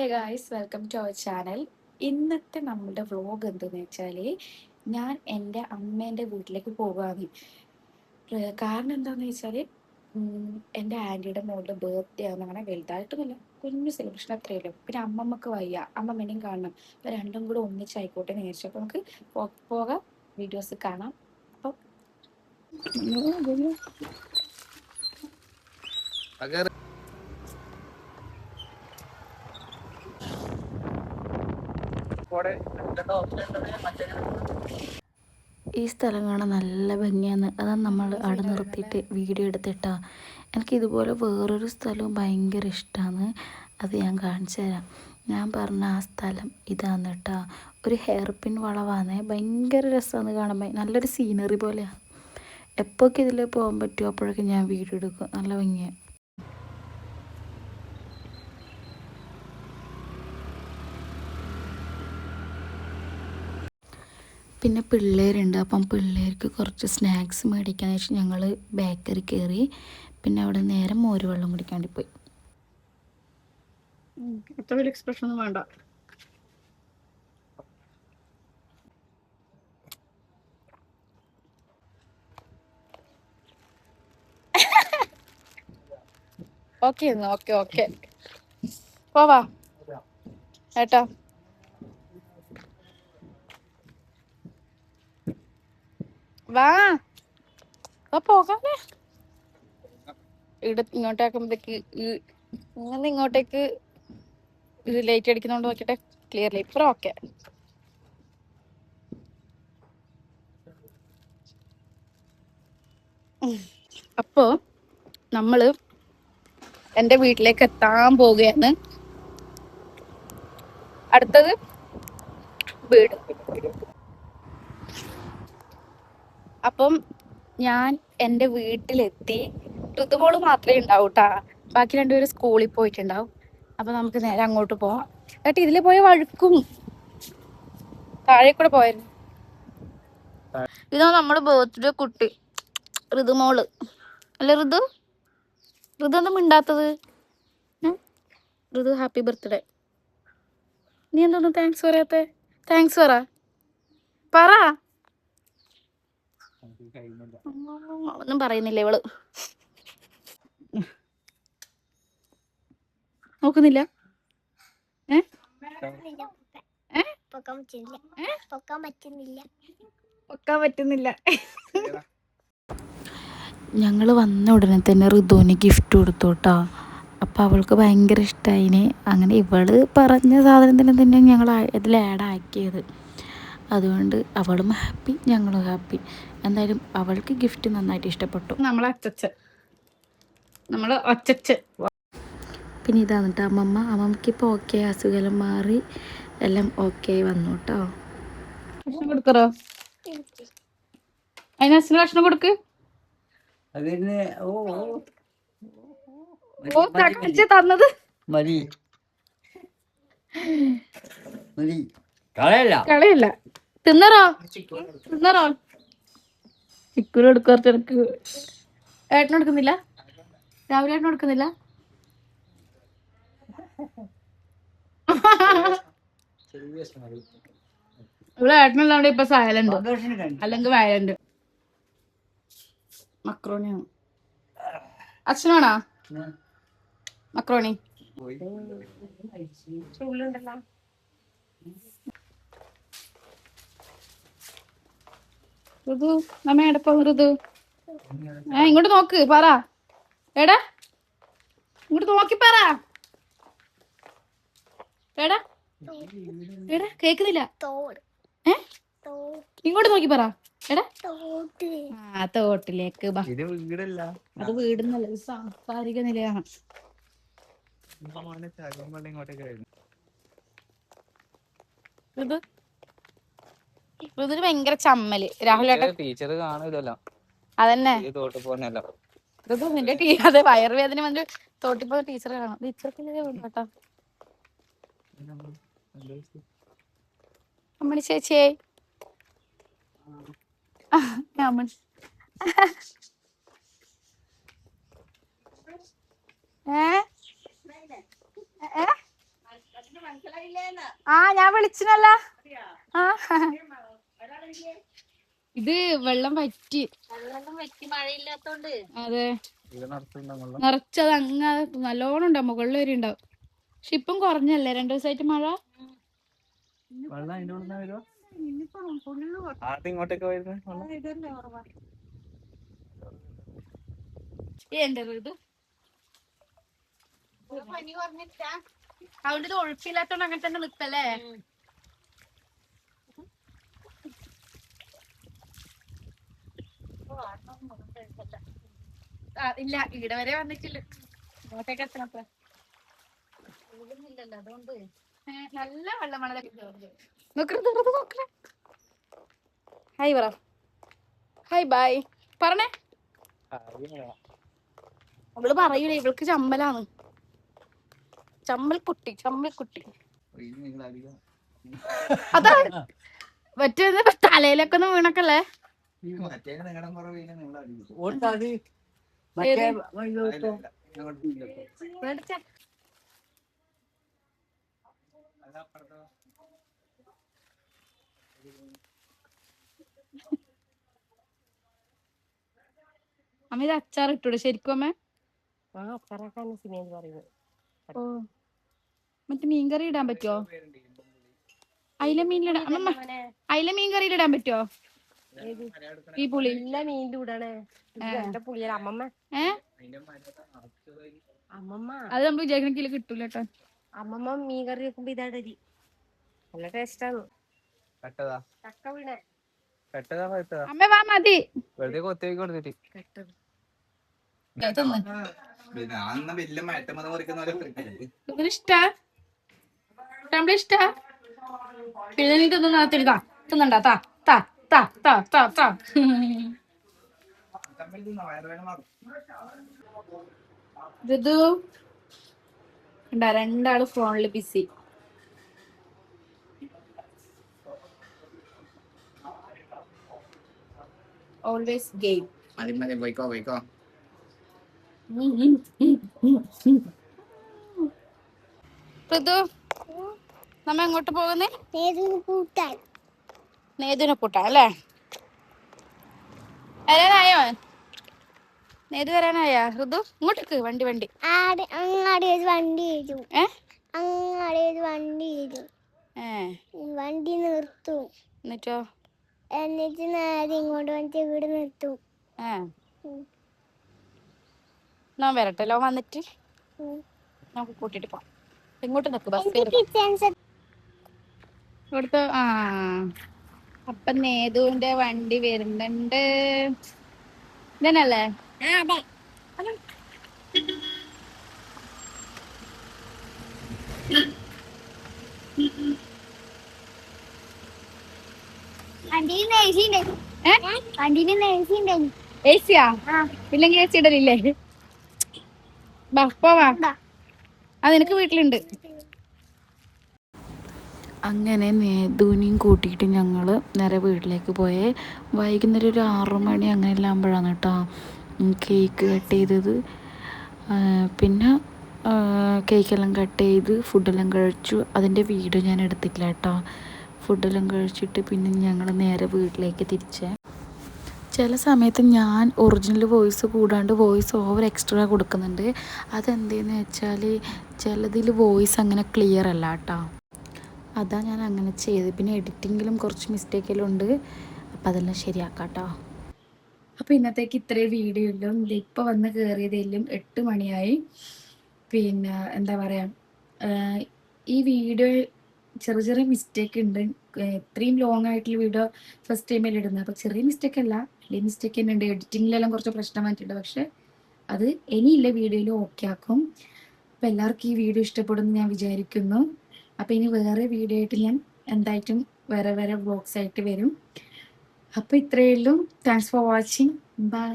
Hi guys, welcome to our channel. ഇന്നത്തെ നമ്മുടെ vlog എന്തെന്ന് വെച്ചാൽ ഞാൻ എൻ്റെ അമ്മേൻ്റെ വീട്ടിലേക്ക് പോകുകയാണ്. കാരണം എന്താണെന്ന് വെച്ചാൽ എൻ്റെ ആൻറ്റിയുടെ മോളുടെ ബർത്ത്ഡേ ആണ്. അങ്ങനെ വലുതായിട്ടൊന്നുമില്ല, കുഞ്ഞു സെലിബ്രേഷൻ അത്രയല്ലോ. പിന്നെ അമ്മമ്മക്ക് വയ്യ, അമ്മമ്മേനെയും കാണണം. അപ്പോൾ രണ്ടും കൂടെ ഒന്നിച്ചായിക്കോട്ടെ എന്ന് വിചാരിച്ചു. അപ്പോൾ നമുക്ക് പോകാം, വീഡിയോസ് കാണാം. അപ്പോൾ ഈ സ്ഥലം കാണാൻ നല്ല ഭംഗിയാണ്. അതാണ് നമ്മൾ അവിടെ നിർത്തിയിട്ട് വീഡിയോ എടുത്തിട്ടാ. എനിക്ക് ഇതുപോലെ വേറൊരു സ്ഥലവും ഭയങ്കര ഇഷ്ടമാണ്. അത് ഞാൻ കാണിച്ചു തരാം. ഞാൻ പറഞ്ഞ ആ സ്ഥലം ഇതാണ് കേട്ടോ. ഒരു ഹെയർ പിൻ വളവാണ്. ഭയങ്കര രസമാണ് കാണാൻ. നല്ലൊരു സീനറി പോലെയാണ്. എപ്പോഴൊക്കെ ഇതിൽ പോകാൻ പറ്റുമോ അപ്പോഴൊക്കെ ഞാൻ വീഡിയോ എടുക്കും. നല്ല ഭംഗിയാണ്. പിന്നെ പിള്ളേരുണ്ട്. അപ്പം പിള്ളേർക്ക് കുറച്ച് സ്നാക്സ് മേടിക്കാന്ന് വെച്ചാൽ ഞങ്ങൾ ബേക്കറി കയറി. പിന്നെ അവിടെ നേരെ മോര് വെള്ളം കുടിക്കാൻ വേണ്ടി പോയി. അത്ര വലിയ എക്സ്പ്രഷൻ ഒന്നും വേണ്ട. ഓക്കെ ഓക്കെ ഓക്കെ പോവാ ഏട്ടാ. വാ പോകാമേ. ഇങ്ങോട്ടേക്കുമ്പോഴത്തേക്ക് ഇങ്ങോട്ടേക്ക് ലൈറ്റ് അടിക്കുന്നോണ്ട് നോക്കിട്ടെ, ക്ലിയർലി ഇപ്പൊ ഓക്കെ. അപ്പോ നമ്മള് എന്റെ വീട്ടിലേക്ക് എത്താൻ പോവുകയാണ്. അടുത്തത് വീട്. അപ്പം ഞാൻ എൻ്റെ വീട്ടിലെത്തി. ഋതുമോള് മാത്രമേ ഉണ്ടാവൂട്ടാ, ബാക്കി രണ്ടുപേരും സ്കൂളിൽ പോയിട്ടുണ്ടാവും. അപ്പൊ നമുക്ക് നേരെ അങ്ങോട്ട് പോവാം. ഏട്ടാ ഇതിലെ പോയ വഴുക്കും, താഴെ കൂടെ പോയിരുന്നു. ഇതാ നമ്മുടെ ബർത്ത്ഡേ കുട്ടി ഋതുമോള്. അല്ല ഋതു ഒന്നും മിണ്ടാത്തത്? ഋതു ഹാപ്പി ബർത്ത്ഡേ. നീ എന്തോന്നും താങ്ക്സ് പറയാത്തെ? താങ്ക്സ് പറ. ഒന്നും പറയുന്നില്ല ഇവള്. നോക്കുന്നില്ല. പൊക്കാൻ പറ്റുന്നില്ല. ഞങ്ങൾ വന്ന ഉടനെ തന്നെ ഋതുവിന് ഗിഫ്റ്റ് കൊടുത്തു കേട്ടോ. അപ്പോൾ അവൾക്ക് ഭയങ്കര ഇഷ്ടമായിന്. അങ്ങനെ ഇവള് പറഞ്ഞ സാധനത്തിന് തന്നെ ഞങ്ങൾ ഇതിൽ ആഡാക്കിയത്. അതുകൊണ്ട് അവളും ഹാപ്പി, ഞങ്ങളും ഹാപ്പി. എന്തായാലും അവൾക്ക് ഗിഫ്റ്റ് നന്നായിട്ട് ഇഷ്ടപ്പെട്ടു. നമ്മളെ ഒച്ചച്ച്. പിന്നെ ഇതാണ് കേട്ടോ അമ്മമ്മക്ക് ഇപ്പോൾ ഓക്കെ, അസുഖം മാറി എല്ലാം ഓക്കെ വന്നു കേട്ടോ. ഭക്ഷണം കൊടുക്കറോ? അതിന് അച്ഛന് ഭക്ഷണം കൊടുക്ക്. തന്നത് കളയല്ല. തിന്നറോ ചിക്കുന് കൊടുക്കാറ്. എനിക്ക് ഏട്ടന് കൊടുക്കുന്നില്ല, രാവിലെ ഏട്ടന് കൊടുക്കുന്നില്ല. ഇവിടെ ഏട്ടനല്ലാണ്ട് ഇപ്പൊ സൈലന്റ്, അല്ലെങ്കിൽ വയലന്റ്. മക്രോണിയാണ്. അച്ഛനാണോ മക്രോണി? ഋതു നമ്മ എടപ്പോ ഋതു ഇങ്ങോട്ട് നോക്ക്, പറ. എടാ ഇങ്ങോട്ട് നോക്കി പറ. എടാ കേക്കുന്നില്ല. ഇങ്ങോട്ട് നോക്കി പറ. എടാ തോട്ടിലേക്ക് അത് വീടുന്നല്ല, സാംസ്കാരിക നിലയാണ്. ഋതുവിന് ഭയങ്കര ചമ്മല്. രാഹുൽ ടീച്ചർ കാണൂലല്ലോ. അതന്നെ ഋതു നിന്റെ അതെ വയറുവേദന വന്ന് തോട്ടിപ്പോ ടീച്ചർ കാണും. ടീച്ചർക്ക് കേട്ടോ അമ്മണി ചേച്ചിയെ. ആ ഞാൻ വിളിച്ചിനല്ല. ആ ഇത് വെള്ളം വറ്റി മഴയില്ലാത്തോണ്ട്. അതെ നിറച്ചത് അങ്ങ് നല്ലോണം ഉണ്ടാവും, മുകളിൽ വരെ ഉണ്ടാവും. പക്ഷെ ഇപ്പം കുറഞ്ഞല്ലേ 2 ദിവസമായിട്ട് മഴ. അതുകൊണ്ട് ഇത് ഒഴുക്കില്ലാത്തോണ്ട് അങ്ങനെ തന്നെ നിക്കല്ലേ. ഇല്ല ഇവിടെ വരെ വന്നിട്ടില്ല. ഇങ്ങോട്ടേക്ക് എത്തണത്ര അതുകൊണ്ട് നല്ല വെള്ളമാണ്. നോക്കണേ. ഹായ് പറ. ഹായ് ബൈ പറഞ്ഞേ. അവള് പറയൂലേ, ഇവൾക്ക് ചമ്മലാണ്. ചമ്മൽക്കുട്ടി. അതാ മറ്റേ തലയിലൊക്കെ ഒന്ന് വീണക്കല്ലേ. അമ്മ ഇത് അച്ചാർ ഇട്ടൂടെ ശരിക്കും അമ്മ? ഓ മറ്റേ മീൻകറി ഇടാൻ പറ്റുമോ? അയില മീൻകറിയിൽ ഇടാൻ പറ്റുമോ ഈ പുളി? അത് നമ്മൾ വിചാരിക്കണ കിട്ടൂല കേട്ടോ. അമ്മമ്മ മീൻ കറി വെക്കുമ്പോ ഇതാടരി നല്ല ടേസ്റ്റാണ്. അമ്മ വാ മതി. ഇഷ്ടാ പിന്നെ നീ തിന്നണ്ടാ താ താ താ താ താ താ. ഋതു രണ്ടാള് ഫോണില് ബിസി. Always game. പോയിക്കോ. ഋതു നമ്മ എങ്ങോട്ട് പോകുന്നേ? നേതുവിനെ കൂട്ടാൻ അല്ലേ? വരാനായോ? നേതു വരാനായാ? ഋതു ഇങ്ങോട്ടേക്ക് വണ്ടി വണ്ടി നിർത്തും. എന്നിട്ടോ? എന്നിട്ട് നേരെ ഇങ്ങോട്ട് വന്നിട്ട് ഇവിടെ നിർത്തും. ഞാൻ വരട്ടല്ലോ, വന്നിട്ട് നമുക്ക് കൂട്ടിട്ട് പോവാം. ഇങ്ങോട്ട് നിക്ക്, ബസ് ഇവിടുത്തെ. അപ്പൊ നേതുവിന്റെ വണ്ടി വരുന്നുണ്ട്. ഇതന്നല്ലേ? ഏസിയാ? ഇല്ലെങ്കിൽ ഏസി ഇടലില്ലേ? പോവാ. നിനക്ക് വീട്ടിലുണ്ട്. അങ്ങനെ നേതുവിനെയും കൂട്ടിയിട്ട് ഞങ്ങൾ നേരെ വീട്ടിലേക്ക് പോയേ. വൈകുന്നേരം ഒരു 6 മണി അങ്ങനെ എല്ലാം ആകുമ്പോഴാണ് കേട്ടോ കേക്ക് കട്ട് ചെയ്തത്. പിന്നെ കേക്കെല്ലാം കട്ട് ചെയ്ത് ഫുഡെല്ലാം കഴിച്ചു. അതിൻ്റെ വീഡിയോ ഞാൻ എടുത്തിട്ടില്ല കേട്ടോ. ഫുഡെല്ലാം കഴിച്ചിട്ട് പിന്നെ ഞങ്ങൾ നേരെ വീട്ടിലേക്ക് തിരിച്ചേ. ചില സമയത്ത് ഞാൻ ഒറിജിനൽ വോയിസ് കൂടാണ്ട് വോയിസ് ഓവർ എക്സ്ട്രാ കൊടുക്കുന്നുണ്ട്. അതെന്തെന്ന് വെച്ചാൽ ചിലതിൽ വോയിസ് അങ്ങനെ ക്ലിയർ അല്ല കേട്ടോ. അതാ ഞാൻ അങ്ങനെ ചെയ്ത്. പിന്നെ എഡിറ്റിങ്ങിലും കുറച്ച് മിസ്റ്റേക്കെല്ലാം ഉണ്ട്. അപ്പം അതെല്ലാം ശരിയാക്കാം കേട്ടോ. അപ്പോൾ ഇന്നത്തേക്ക് ഇത്രയും വീഡിയോ ഇല്ലും. ഇപ്പോൾ വന്ന് കയറിയതെല്ലാം 8 മണിയായി. പിന്നെ എന്താ പറയുക, ഈ വീഡിയോ ചെറിയ മിസ്റ്റേക്ക് ഉണ്ട്. ഇത്രയും ലോങ് ആയിട്ടുള്ള വീഡിയോ ഫസ്റ്റ് ടൈമിൽ ഇടുന്നത്. അപ്പോൾ ചെറിയ മിസ്റ്റേക്ക് അല്ല, വലിയ മിസ്റ്റേക്ക് തന്നെ ഉണ്ട്. എഡിറ്റിങ്ങിലെല്ലാം കുറച്ച് പ്രശ്നം വന്നിട്ടുണ്ട്. പക്ഷെ അത് ഇനിയില്ല വീഡിയോയിൽ ഓക്കെ ആക്കും. അപ്പോൾ എല്ലാവർക്കും ഈ വീഡിയോ ഇഷ്ടപ്പെടുമെന്ന് ഞാൻ വിചാരിക്കുന്നു. അപ്പോൾ ഇനി വേറെ വീഡിയോ ആയിട്ട് ഞാൻ എന്തായിട്ടും വേറെ വ്ലോഗ്സ് ആയിട്ട് വരും. അപ്പോൾ ഇത്രയേ ഉള്ളൂ. Thanks for watching. ബൈ.